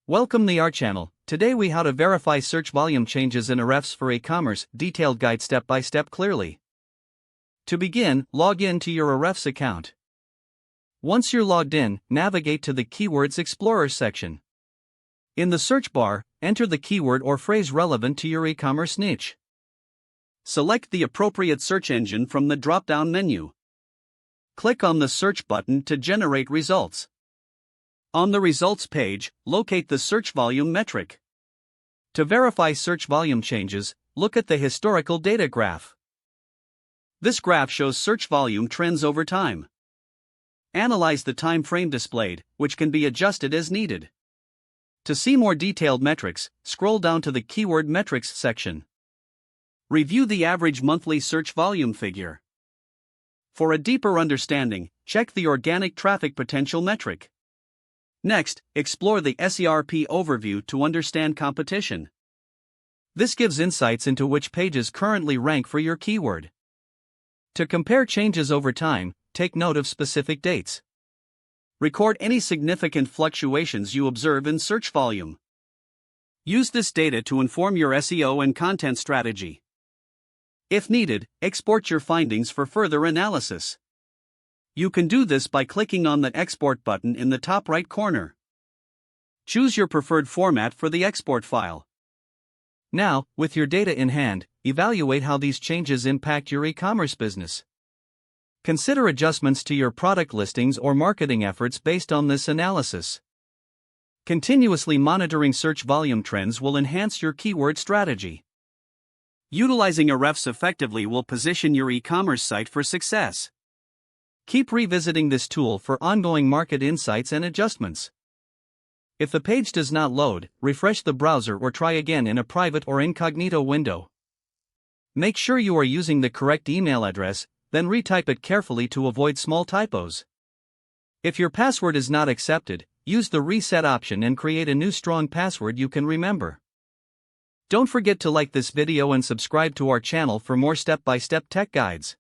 Welcome to our channel. Today we how to verify search volume changes in Ahrefs for e-commerce, detailed guide step by step clearly. To begin, log in to your Ahrefs account. Once you're logged in, navigate to the Keywords Explorer section. In the search bar, enter the keyword or phrase relevant to your e-commerce niche. Select the appropriate search engine from the drop-down menu. Click on the search button to generate results. On the results page, locate the search volume metric. To verify search volume changes, look at the historical data graph. This graph shows search volume trends over time. Analyze the time frame displayed, which can be adjusted as needed. To see more detailed metrics, scroll down to the Keyword Metrics section. Review the average monthly search volume figure. For a deeper understanding, check the Organic Traffic Potential metric. Next, explore the SERP overview to understand competition. This gives insights into which pages currently rank for your keyword. To compare changes over time, take note of specific dates. Record any significant fluctuations you observe in search volume. Use this data to inform your SEO and content strategy. If needed, export your findings for further analysis. You can do this by clicking on the Export button in the top right corner. Choose your preferred format for the export file. Now, with your data in hand, evaluate how these changes impact your e-commerce business. Consider adjustments to your product listings or marketing efforts based on this analysis. Continuously monitoring search volume trends will enhance your keyword strategy. Utilizing Ahrefs effectively will position your e-commerce site for success. Keep revisiting this tool for ongoing market insights and adjustments. If the page does not load, refresh the browser or try again in a private or incognito window. Make sure you are using the correct email address, then retype it carefully to avoid small typos. If your password is not accepted, use the reset option and create a new strong password you can remember. Don't forget to like this video and subscribe to our channel for more step-by-step tech guides.